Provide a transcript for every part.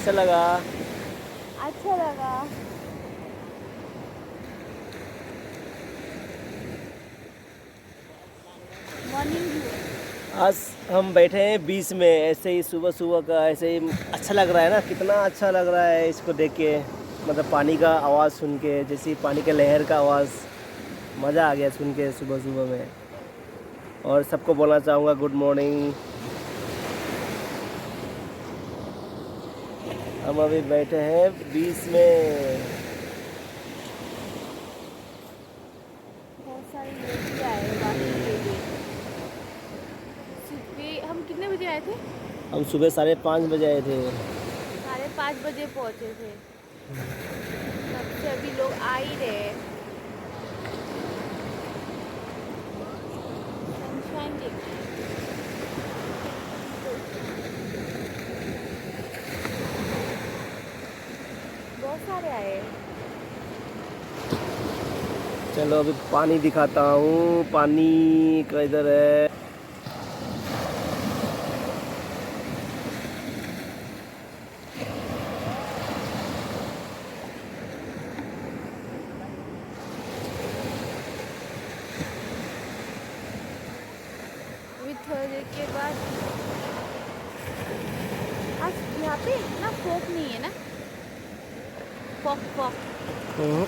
कैसा लगा? अच्छा लगा। Morning view. आज हम बैठे हैं बीच में, ऐसे ही सुबह सुबह का ऐसे ही अच्छा लग रहा है ना, कितना अच्छा लग रहा है इसको देख के। मतलब पानी का आवाज़ सुन के, जैसे पानी के लहर का आवाज़, मज़ा आ गया सुन के सुबह सुबह में। और सबको बोलना चाहूँगा गुड मॉर्निंग। हम अभी बैठे हैं बीच में। बहुत सारे लोग भी आए हैं बाकी के लिए। सुबह हम कितने बजे आए थे? हम सुबह 5:30 बजे आए थे। 5:30 बजे पहुँचे थे। तब से अभी लोग आ ही रहे हैं। सनशाइन देखिए। बहुत सारे आए हैं। चलो अभी पानी दिखाता हूँ, पानी का इधर है। अभी थोड़ी देर के बाद आज यहाँ पे इतना फॉग नहीं है ना। फॉग हम्म।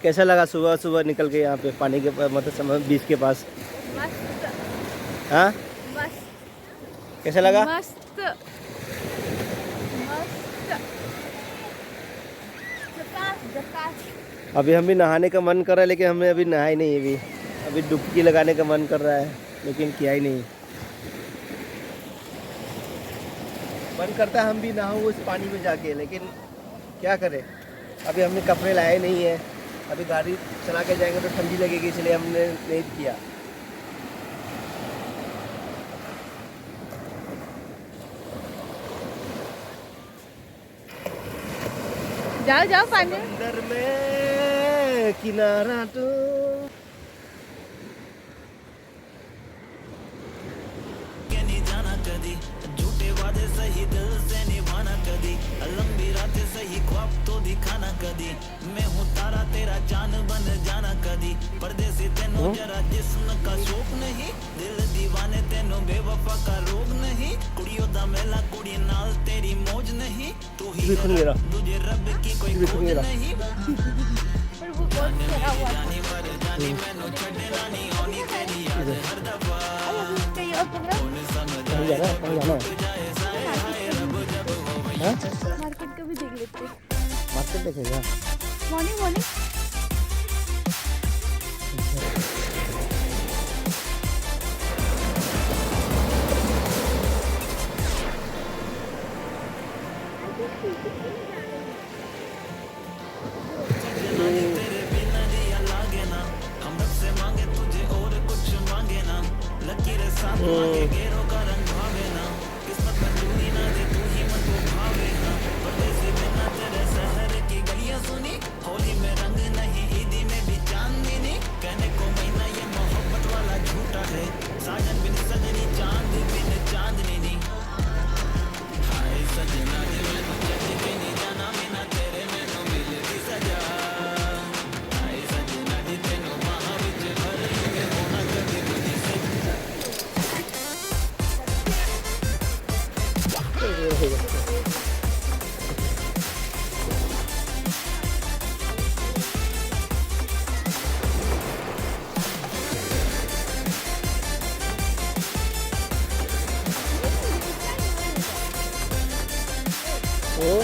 कैसा लगा सुबह सुबह निकल के यहाँ पे पानी के मतलब समय बीच के पास? मस्त हाँ, मस्त कैसा लगा? मस्त मस्त झकास झकास। अभी हम भी नहाने का मन कर रहा है, लेकिन हमने अभी नहाई नहीं। अभी डुबकी लगाने का मन कर रहा है, लेकिन किया ही नहीं। मन करता है हम भी नहाऊं उस पानी में जाके, लेकिन क्या करें, अभी हमने कपड़े लाए नहीं है। अभी गाड़ी चला के जाएंगे तो ठंडी लगेगी, इसलिए हमने नहीं किया। जाओ जाओ पानी। समंदर में किनारा तो जाना कदी, झूठे वादे सही दिल से निभाना कदी, लंबी रातें सही ख्वाब तो दिखाना कदी, मैं हूँ तारा तेरा चांद बन जाना कदी, परदेसी तेनों जरा जिस्म का शौक नहीं, दिल दीवाने तेनों बेवफा का रोग नहीं, कुड़ियों दा मेला कुड़ी नाल तेरी मौज नहीं, तू ही तुझे रब की कोई खोज नहीं। पर वो बहुत खराब हुआ था। जानी मैनू छड़ना नहीं आनी तेरी याद हर दफा। कहीं और प्रोग्राम मार्केट का भी देख लेते। मार्केट देखेगा। मॉर्निंग मॉर्निंग तेरे बिना दिया लागे ना, हम रब से मांगे तुझे और कुछ मांगे ना, लकीरें साथ मांगे गेरों का रंग भावे ना, किस्मत में तू ही ना दे तू ही मन को भावे ना, परदेसी बिना तेरे शहर की गलियां सुनी, होली में रंग नहीं ईदी में भी चांदनी नहीं, कहने को महीना ये मोहब्बत वाला झूठा है, साजन बिन सजनी चांद बिन चांदनी नहीं, हाय सजना दी मैनू छड्ड के नहीं जाना, बिना तेरे मैनू मिलदी सजा, हाय सजना दी तेनू बाहां विच भर लूंगे होना कदी मुझे से। हम्म,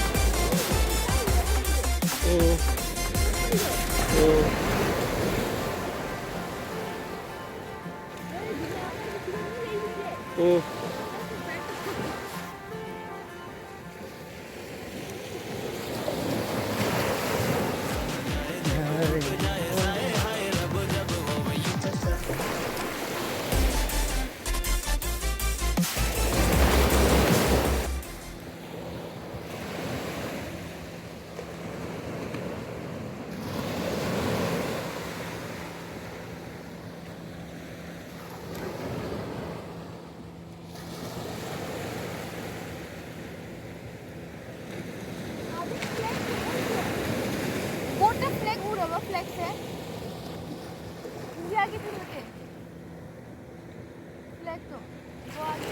हम्म, हम्म, हम्म। কোনটা ফ্ল্যাগ উড়াবো ফ্ল্যাগসে इंडिया की थी मुझे फ्लैग तो वो आगे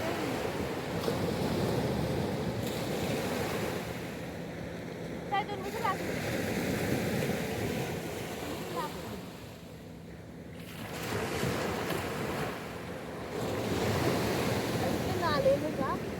शायद उनको से लास्ट नाले में जा